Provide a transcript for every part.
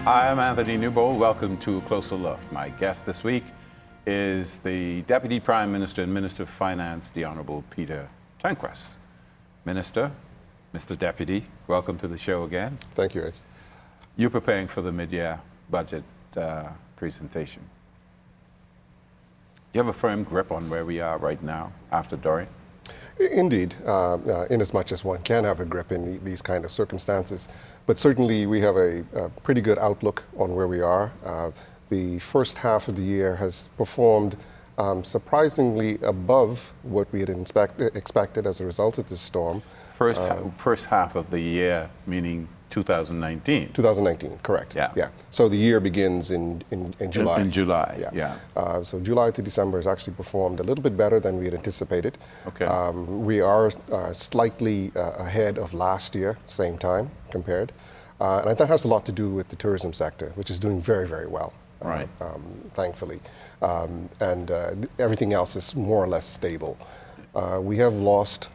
Hi, I'm Anthony Newbold. Welcome to Closer Look. My guest this week is the Deputy Prime Minister and Minister of Finance, the Honourable Peter Turnquest. Minister, Mr. Deputy, welcome to the show again. Thank you, Ace. You're preparing for the mid-year budget presentation. You have a firm grip on where we are right now after Dorian? Indeed, in as much as one can have a grip in these kind of circumstances. But certainly we have a pretty good outlook on where we are. The first half of the year has performed surprisingly above what we had expected as a result of this storm. First half of the year, meaning 2019. 2019, correct. Yeah. So the year begins in July. In July, yeah. So July to December has actually performed a little bit better than we had anticipated. Okay. We are slightly ahead of last year, same time compared. And that has a lot to do with the tourism sector, which is doing very, very well, right. Thankfully. And everything else is more or less stable. We have lost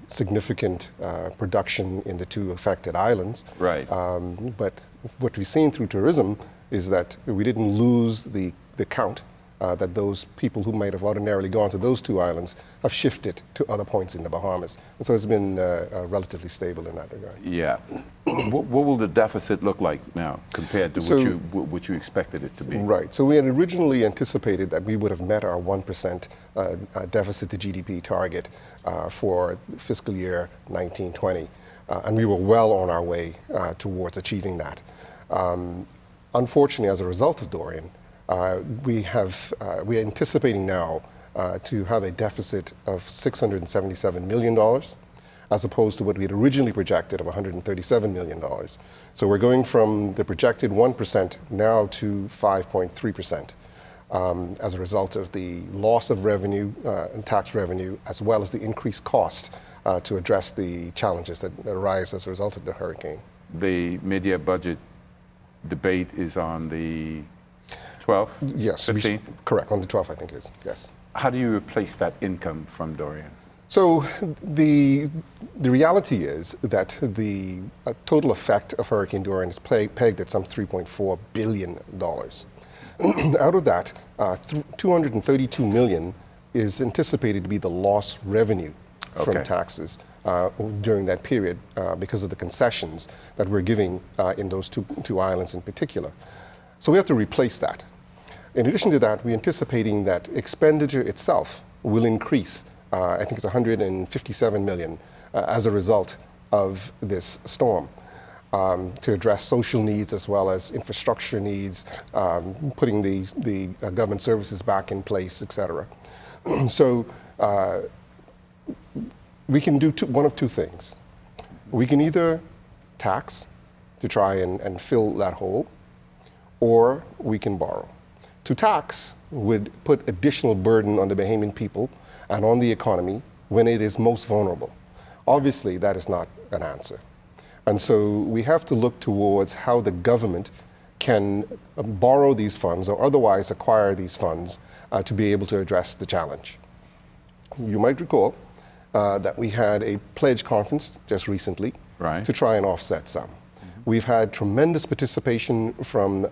significant production in the two affected islands. Right. But what we've seen through tourism is that we didn't lose the count that those people who might have ordinarily gone to those two islands have shifted to other points in the Bahamas. And so it's been relatively stable in that regard. Yeah. What will the deficit look like now compared to what you expected it to be? Right. So we had originally anticipated that we would have met our 1% deficit to GDP target for fiscal year 1920. And we were well on our way towards achieving that. Unfortunately, as a result of Dorian, we are anticipating now to have a deficit of $677 million, as opposed to what we had originally projected of $137 million. So we're going from the projected 1% now to 5.3%, as a result of the loss of revenue and tax revenue, as well as the increased cost to address the challenges that arise as a result of the hurricane. The mid-year budget debate is on the 12th? Yes. 15th? Correct, on the 12th, I think it is, yes. How do you replace that income from Dorian? So the reality is that the total effect of Hurricane Dorian is pegged at some $3.4 billion. Out of that, $232 million is anticipated to be the lost revenue from taxes during that period because of the concessions that we're giving in those two islands in particular. So we have to replace that. In addition to that, we're anticipating that expenditure itself will increase. I think it's $157 million as a result of this storm to address social needs as well as infrastructure needs, putting the government services back in place, et cetera. So we can do one of two things. We can either tax to try and fill that hole, or we can borrow. To tax would put additional burden on the Bahamian people and on the economy when it is most vulnerable. Obviously, that is not an answer. And so we have to look towards how the government can borrow these funds or otherwise acquire these funds to be able to address the challenge. You might recall that we had a pledge conference just recently to try and offset some. We've had tremendous participation from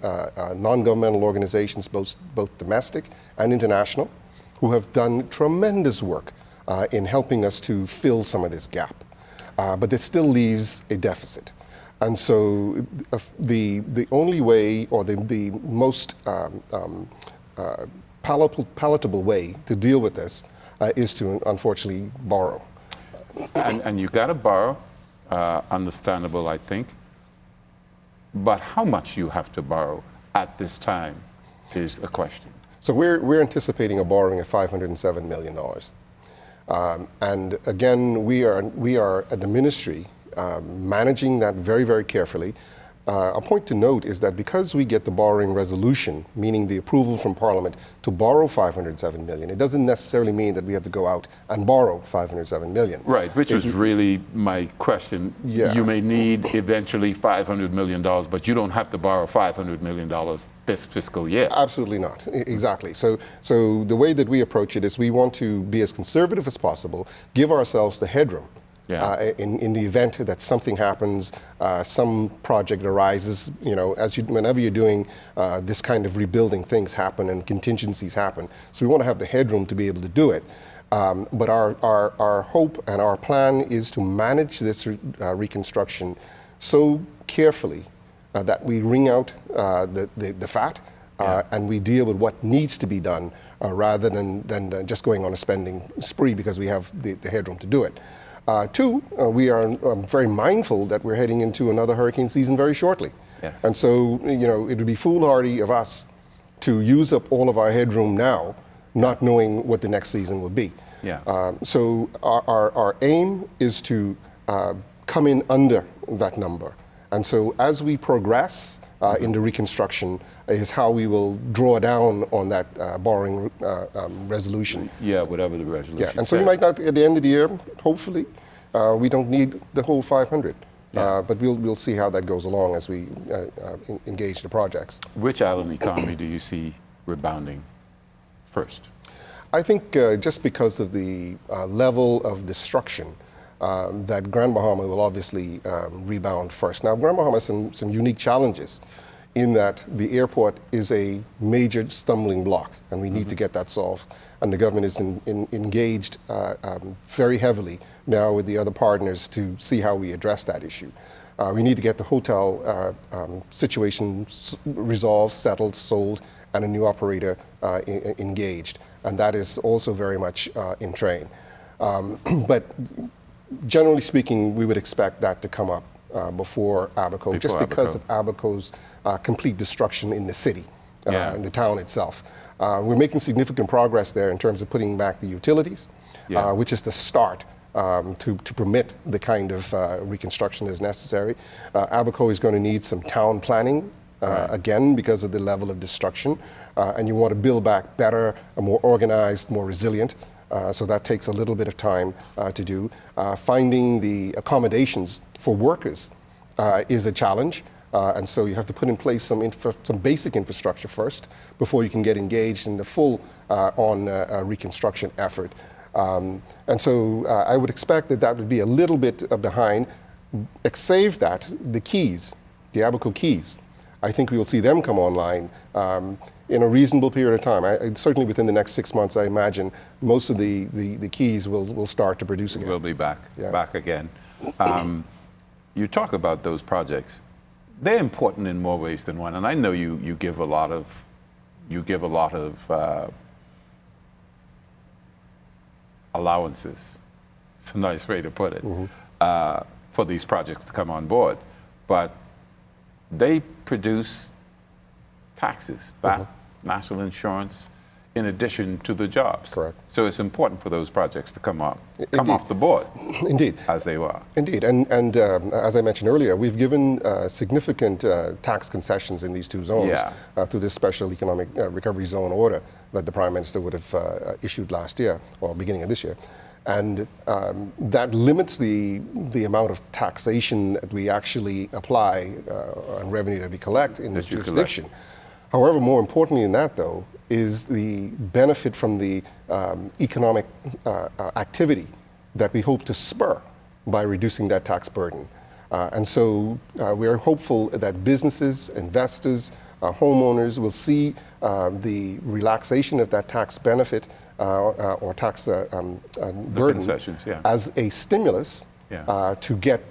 non-governmental organizations, both domestic and international, who have done tremendous work in helping us to fill some of this gap. But there still leaves a deficit. And so the only way, or the most palatable way to deal with this is to unfortunately borrow. And you got to borrow, understandable, I think. But how much you have to borrow at this time is a question. So we're anticipating a borrowing of $507 million. And again, we are at the ministry managing that very, very carefully. A point to note is that because we get the borrowing resolution, meaning the approval from Parliament to borrow $507 million, it doesn't necessarily mean that we have to go out and borrow $507 million. Right, which was really my question. Yeah. You may need eventually $500 million, but you don't have to borrow $500 million this fiscal year. Absolutely not. Exactly. So the way that we approach it is we want to be as conservative as possible, give ourselves the headroom in the event that something happens, some project arises. Whenever you're doing this kind of rebuilding, things happen and contingencies happen. So we want to have the headroom to be able to do it. But our hope and our plan is to manage this reconstruction so carefully that we wring out the fat and we deal with what needs to be done rather than just going on a spending spree because we have the headroom to do it. Two, we are very mindful that we're heading into another hurricane season very shortly. Yes. And so, it would be foolhardy of us to use up all of our headroom now, not knowing what the next season will be. Yeah. So our aim is to come in under that number. And so as we progress in the reconstruction is how we will draw down on that borrowing resolution. Yeah, whatever the resolution Yeah, and so says. we might not, at the end of the year, hopefully, we don't need the whole 500. But we'll see how that goes along as we engage the projects. Which island economy do you see rebounding first? I think just because of the level of destruction, that Grand Bahama will obviously rebound first. Now, Grand Bahama has some unique challenges in that the airport is a major stumbling block, and we need to get that solved. And the government is engaged very heavily now with the other partners to see how we address that issue. We need to get the hotel situation resolved, settled, sold, and a new operator engaged. And that is also very much in train. But generally speaking, we would expect that to come up before Abaco, just because of Abaco's complete destruction in the city, in the town itself. We're making significant progress there in terms of putting back the utilities, which is the start to permit the kind of reconstruction that is necessary. Abaco is going to need some town planning again because of the level of destruction, and you want to build back better, more organized, more resilient. So that takes a little bit of time to do. Finding the accommodations for workers is a challenge, and so you have to put in place some basic infrastructure first before you can get engaged in the full on reconstruction effort. And so I would expect that would be a little bit behind. Save that, the quays, the Abaco quays, I think we will see them come online in a reasonable period of time. Certainly within the next 6 months, I imagine most of the quays will start to produce again. We'll be back again. You talk about those projects. They're important in more ways than one, and I know you give a lot of allowances. It's a nice way to put it, for these projects to come on board, but they produce taxes, VAT, national insurance, in addition to the jobs. Correct. So it's important for those projects to come off the board. Indeed. As they were. Indeed, and as I mentioned earlier, we've given significant tax concessions in these two zones through this special economic recovery zone order that the Prime Minister would have issued last year, or beginning of this year. And that limits the amount of taxation that we actually apply on revenue that we collect in this jurisdiction. However, more importantly than that, though, is the benefit from the economic activity that we hope to spur by reducing that tax burden. And so we are hopeful that businesses, investors, homeowners will see the relaxation of that tax benefit or tax burden as a stimulus to get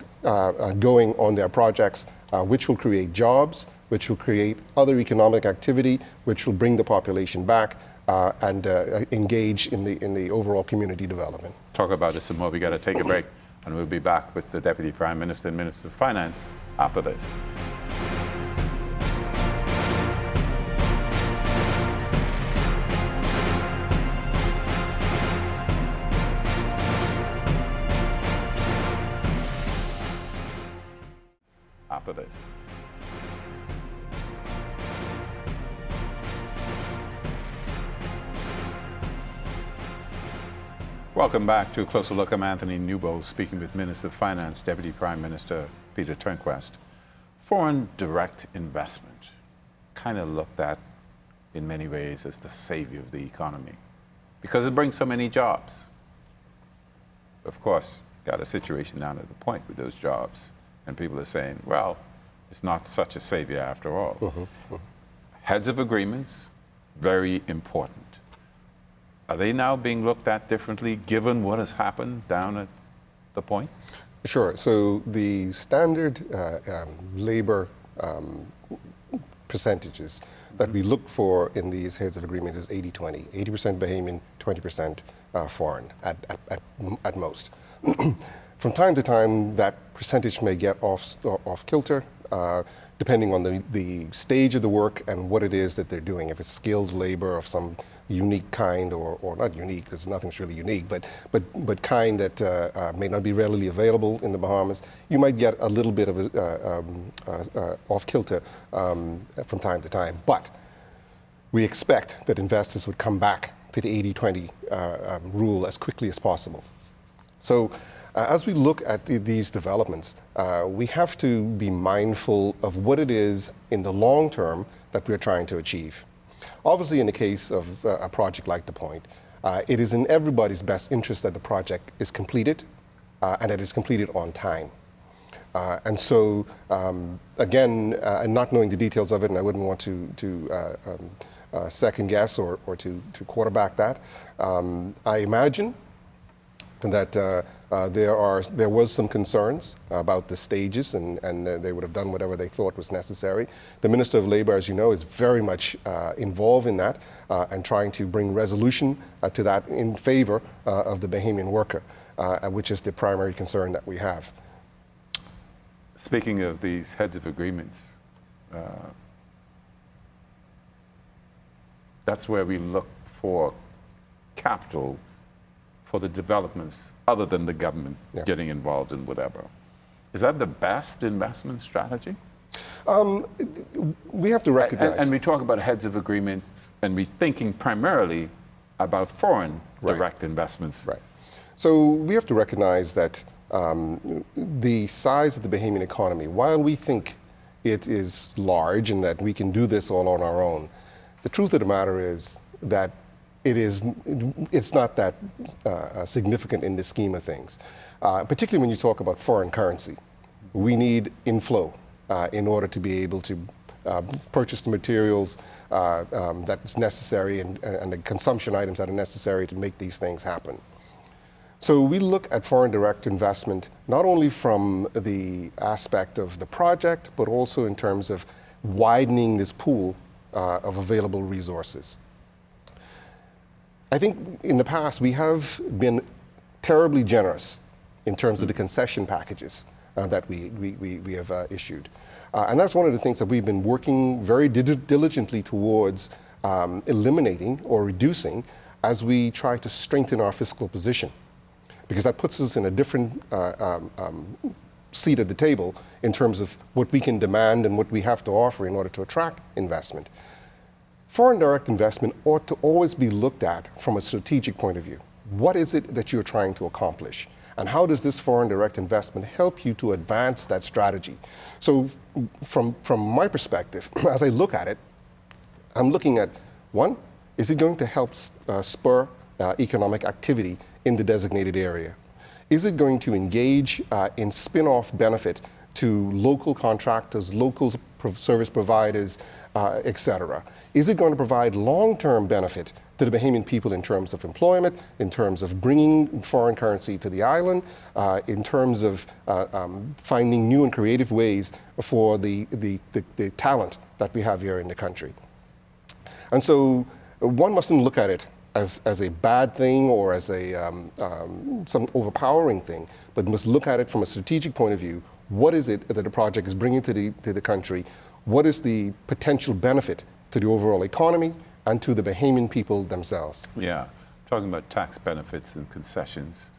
going on their projects, which will create jobs, which will create other economic activity, which will bring the population back and engage in the overall community development. Talk about this some more. We got to take a break, and we'll be back with the Deputy Prime Minister and Minister of Finance after this. After this. Welcome back to a Closer Look. I'm Anthony Newbold, speaking with Minister of Finance, Deputy Prime Minister Peter Turnquest. Foreign direct investment, kind of looked at in many ways as the savior of the economy because it brings so many jobs. Of course, got a situation down at the point with those jobs, and people are saying, well, it's not such a savior after all. Heads of agreements, very important. Are they now being looked at differently given what has happened down at the point? Sure. So the standard labor percentages that we look for in these heads of agreement is 80-20. 80% Bahamian, 20% foreign at most. From time to time, that percentage may get off kilter, depending on the stage of the work and what it is that they're doing. If it's skilled labor of some unique kind, or not unique, because nothing's really unique, but kind that may not be readily available in the Bahamas, you might get a little bit of off kilter from time to time. But we expect that investors would come back to the 80-20 rule as quickly as possible. So as we look at these developments, we have to be mindful of what it is in the long term that we're trying to achieve. Obviously, in the case of a project like The Point, it is in everybody's best interest that the project is completed and that it's completed on time. And so, again, and not knowing the details of it, and I wouldn't want to second guess or to quarterback that, I imagine that there was some concerns about the stages, and they would have done whatever they thought was necessary. The Minister of Labor, as you know, is very much involved in that and trying to bring resolution to that in favor of the Bahamian worker, which is the primary concern that we have. Speaking of these heads of agreements, that's where we look for capital for the developments other than the government getting involved in whatever. Is that the best investment strategy? We have to recognize. And we talk about heads of agreements, and we're thinking primarily about foreign direct investments. Right. So we have to recognize that the size of the Bahamian economy, while we think it is large and that we can do this all on our own, the truth of the matter is that it's not that significant in the scheme of things. Particularly when you talk about foreign currency. We need inflow in order to be able to purchase the materials that's necessary and the consumption items that are necessary to make these things happen. So we look at foreign direct investment not only from the aspect of the project, but also in terms of widening this pool of available resources. I think in the past we have been terribly generous in terms of the concession packages that we have issued. And that's one of the things that we've been working very diligently towards eliminating or reducing as we try to strengthen our fiscal position. Because that puts us in a different seat at the table in terms of what we can demand and what we have to offer in order to attract investment. Foreign direct investment ought to always be looked at from a strategic point of view. What is it that you're trying to accomplish? And how does this foreign direct investment help you to advance that strategy? So from my perspective, as I look at it, I'm looking at, one, is it going to help spur economic activity in the designated area? Is it going to engage in spin-off benefit to local contractors, local service providers, et cetera? Is it going to provide long-term benefit to the Bahamian people in terms of employment, in terms of bringing foreign currency to the island, in terms of finding new and creative ways for the talent that we have here in the country? And so one mustn't look at it as a bad thing or as some overpowering thing, but must look at it from a strategic point of view. What is it that the project is bringing to the country? What is the potential benefit to the overall economy and to the Bahamian people themselves? Yeah, talking about tax benefits and concessions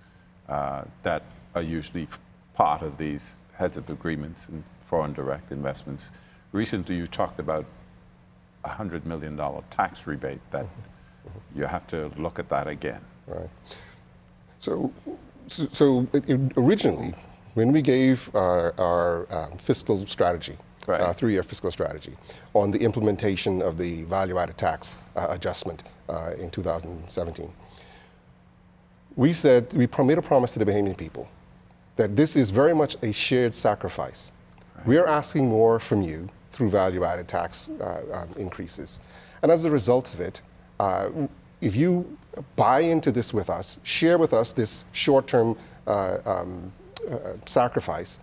that are usually part of these heads of agreements and foreign direct investments. Recently you talked about a $100 million tax rebate that you have to look at that again. Right. So originally, when we gave our fiscal strategy, right, 3-year fiscal strategy, on the implementation of the value-added tax adjustment in 2017, we said, we made a promise to the Bahamian people that this is very much a shared sacrifice. Right. We are asking more from you through value-added tax increases. And as a result of it, if you buy into this with us, share with us this short-term sacrifice,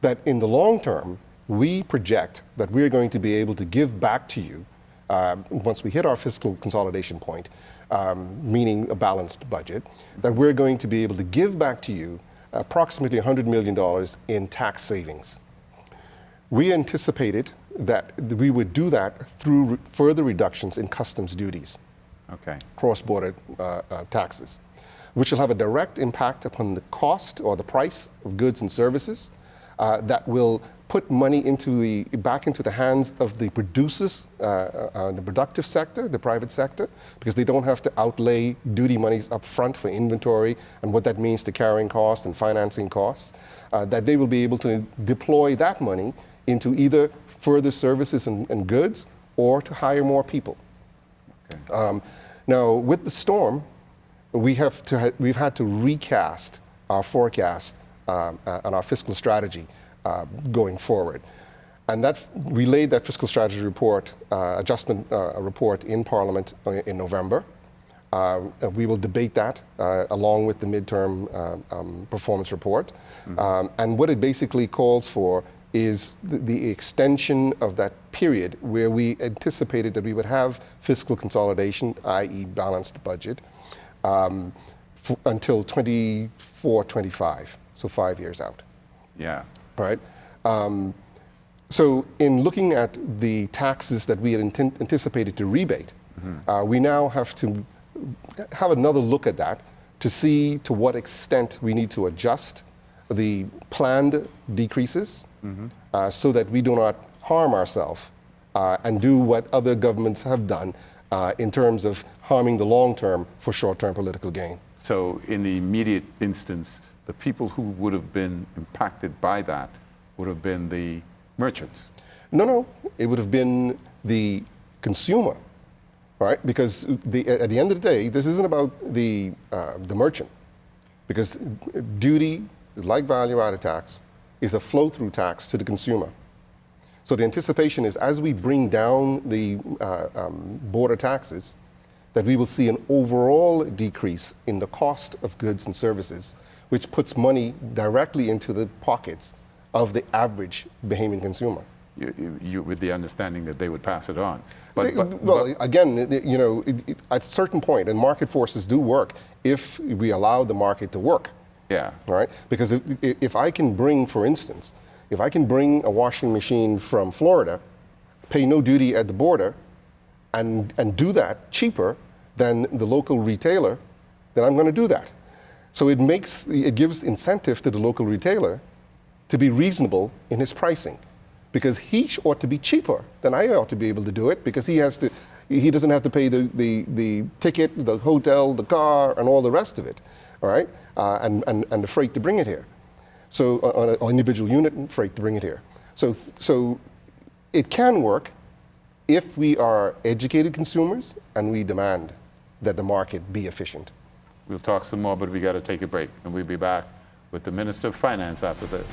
that in the long term, we project that we're going to be able to give back to you once we hit our fiscal consolidation point, meaning a balanced budget, that we're going to be able to give back to you approximately $100 million in tax savings. We anticipated that we would do that through further reductions in customs duties, cross-border taxes, which will have a direct impact upon the cost or the price of goods and services that will put money back into the hands of the producers, the productive sector, the private sector, because they don't have to outlay duty monies up front for inventory and what that means to carrying costs and financing costs, that they will be able to deploy that money into either further services and goods or to hire more people. Now, with the storm, we've had to recast our forecast and our fiscal strategy going forward. And we laid that fiscal strategy report, adjustment report in Parliament in November. We will debate that along with the midterm performance report. And what it basically calls for is the extension of that period where we anticipated that we would have fiscal consolidation, i.e. balanced budget, until 24-25, so 5 years out. Yeah. Right? So in looking at the taxes that we had anticipated to rebate, we now have to have another look at that to see to what extent we need to adjust the planned decreases so that we do not harm ourselves and do what other governments have done in terms of harming the long term for short-term political gain. So in the immediate instance, the people who would have been impacted by that would have been the merchants? No, it would have been the consumer, right? Because at the end of the day, this isn't about the merchant, because duty, like value-added tax, is a flow-through tax to the consumer. So the anticipation is as we bring down the border taxes, that we will see an overall decrease in the cost of goods and services, which puts money directly into the pockets of the average Bahamian consumer. You with the understanding that they would pass it on. Again, at a certain point, and market forces do work if we allow the market to work. Yeah. Right? Because if I can bring, for instance, if I can bring a washing machine from Florida, pay no duty at the border, and do that cheaper than the local retailer, then I'm going to do that. So it gives incentive to the local retailer to be reasonable in his pricing, because he ought to be cheaper than I ought to be able to do it, because he doesn't have to pay the ticket, the hotel, the car, and all the rest of it, all right, and the freight to bring it here. So on an individual unit freight to bring it here. So it can work if we are educated consumers and we demand that the market be efficient. We'll talk some more, but we got to take a break, and we'll be back with the Minister of Finance after this.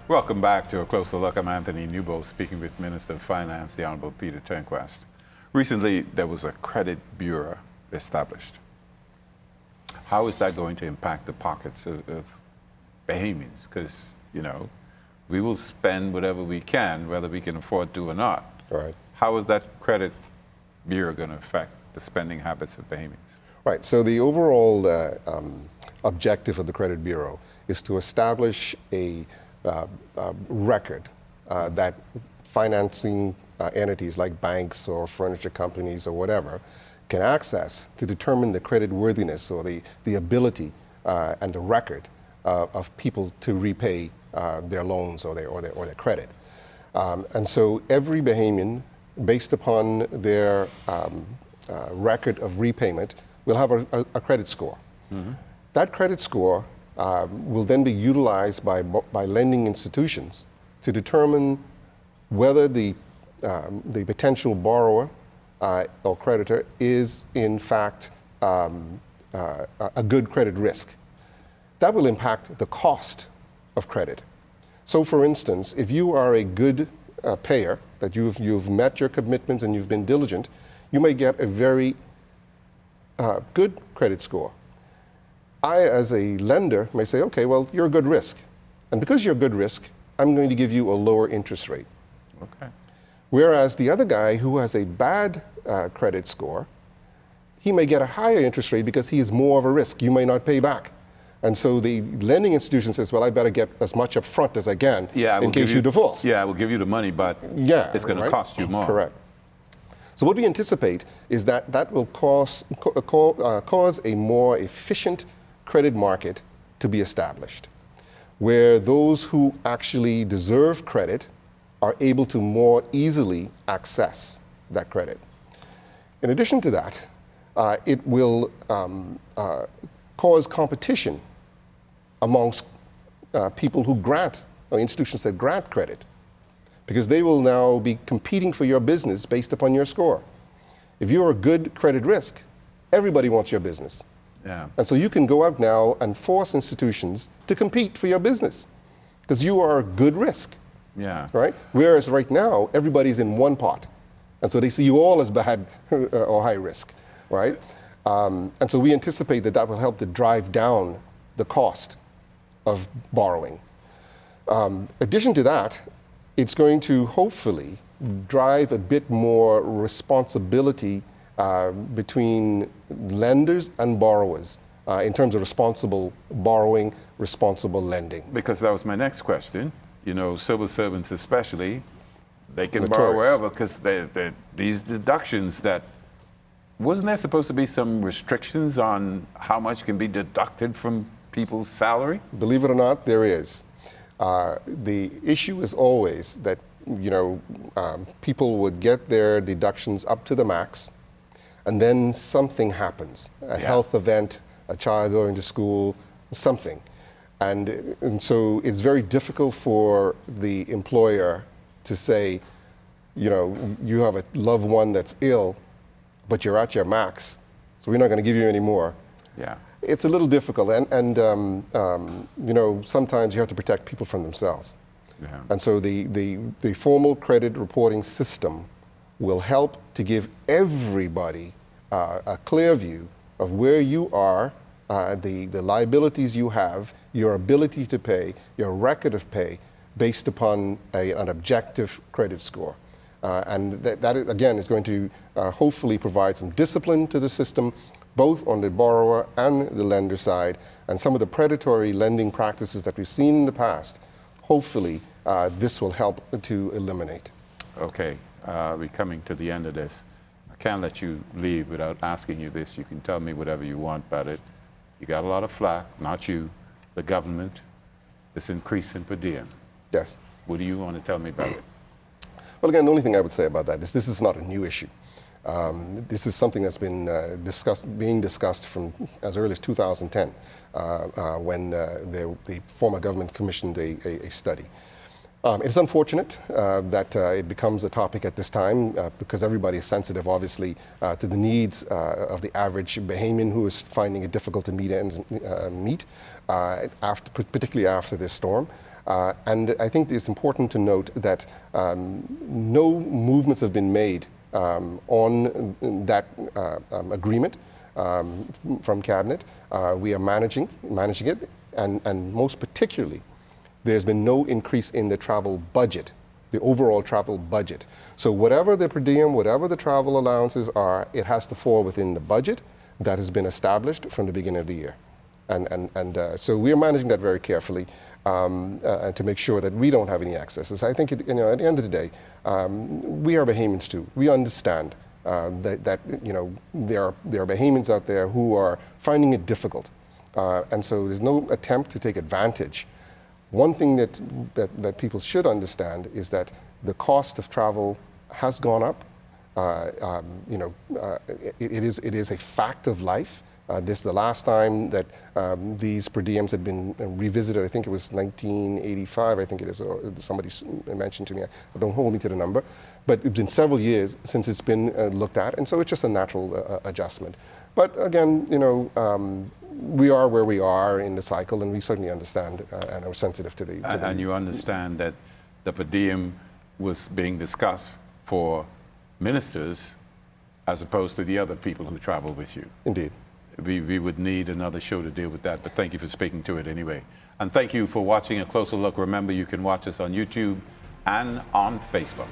Welcome back to A Closer Look. I'm Anthony Newbo, speaking with Minister of Finance, the Honorable Peter Turnquest. Recently, there was a credit bureau established. How is that going to impact the pockets of Bahamians? Because, we will spend whatever we can, whether we can afford to or not. Right. How is that credit bureau going to affect the spending habits of Bahamians? Right. So the overall objective of the credit bureau is to establish a record that financing entities like banks or furniture companies or whatever can access to determine the credit worthiness or the ability and the record of people to repay their loans or their credit. And so every Bahamian, based upon their record of repayment, will have a credit score. Mm-hmm. That credit score will then be utilized by lending institutions to determine whether the potential borrower or creditor is in fact a good credit risk. That will impact the cost of credit. So for instance, if you are a good payer, that you've met your commitments and you've been diligent, you may get a very good credit score. I, as a lender, may say, okay, well, you're a good risk. And because you're a good risk, I'm going to give you a lower interest rate. Okay. Whereas the other guy who has a bad credit score, he may get a higher interest rate because he is more of a risk. You may not pay back. And so the lending institution says, well, I better get as much up front as I can in case you default. Yeah, I will give you the money, but it's going to cost you more. Correct. So what we anticipate is that that will cause a more efficient credit market to be established, where those who actually deserve credit are able to more easily access that credit. In addition to that, it will cause competition amongst people who grant, or institutions that grant credit, because they will now be competing for your business based upon your score. If you're a good credit risk, everybody wants your business. Yeah. And so you can go out now and force institutions to compete for your business because you are a good risk. Yeah. Right? Whereas right now, everybody's in one pot. And so they see you all as bad or high risk, right? And so we anticipate that that will help to drive down the cost of borrowing. Addition to that, it's going to hopefully drive a bit more responsibility between lenders and borrowers in terms of responsible borrowing, responsible lending. Because that was my next question. You know, civil servants especially, they can Notorious. borrow wherever because these deductions that, wasn't there supposed to be some restrictions on how much can be deducted from people's salary? Believe it or not, there is. The issue is always that, you know, people would get their deductions up to the max, and then something happens, a health event, a child going to school, something. And so it's very difficult for the employer to say, you know, you have a loved one that's ill, but you're at your max, so we're not going to give you any more. Yeah. It's a little difficult, and you know, sometimes you have to protect people from themselves. Yeah. And so the formal credit reporting system will help to give everybody a clear view of where you are, the liabilities you have, your ability to pay, your record of pay, based upon an objective credit score. And that is, again, is going to hopefully provide some discipline to the system, both on the borrower and the lender side, and some of the predatory lending practices that we've seen in the past. Hopefully, this will help to eliminate. Okay, we're coming to the end of this. I can't let you leave without asking you this. You can tell me whatever you want about it. You got a lot of flack, not you, the government, this increase in per diem. Yes. What do you want to tell me about it? Well, again, the only thing I would say about that is this is not a new issue. This is something that's been being discussed from as early as 2010, when the former government commissioned a study. It's unfortunate that it becomes a topic at this time because everybody is sensitive, obviously, to the needs of the average Bahamian who is finding it difficult to meet, particularly after this storm. And I think it's important to note that no movements have been made on that agreement from Cabinet. We are managing it, and most particularly, there's been no increase in the travel budget, the overall travel budget. So whatever the per diem, whatever the travel allowances are, it has to fall within the budget that has been established from the beginning of the year. And so we are managing that very carefully to make sure that we don't have any excesses. I think at the end of the day, we are Bahamians too. We understand that there are Bahamians out there who are finding it difficult, and so there's no attempt to take advantage. One thing that people should understand is that the cost of travel has gone up. It is a fact of life This is the last time that these per diems had been revisited. I think it was 1985, I think it is, or somebody mentioned to me. Don't hold me to the number. But it's been several years since it's been looked at, and so it's just a natural adjustment. But again, we are where we are in the cycle, and we certainly understand and are sensitive to the... And you understand that the per diem was being discussed for ministers as opposed to the other people who travel with you. Indeed. We would need another show to deal with that, but thank you for speaking to it anyway. And thank you for watching A Closer Look. Remember, you can watch us on YouTube and on Facebook.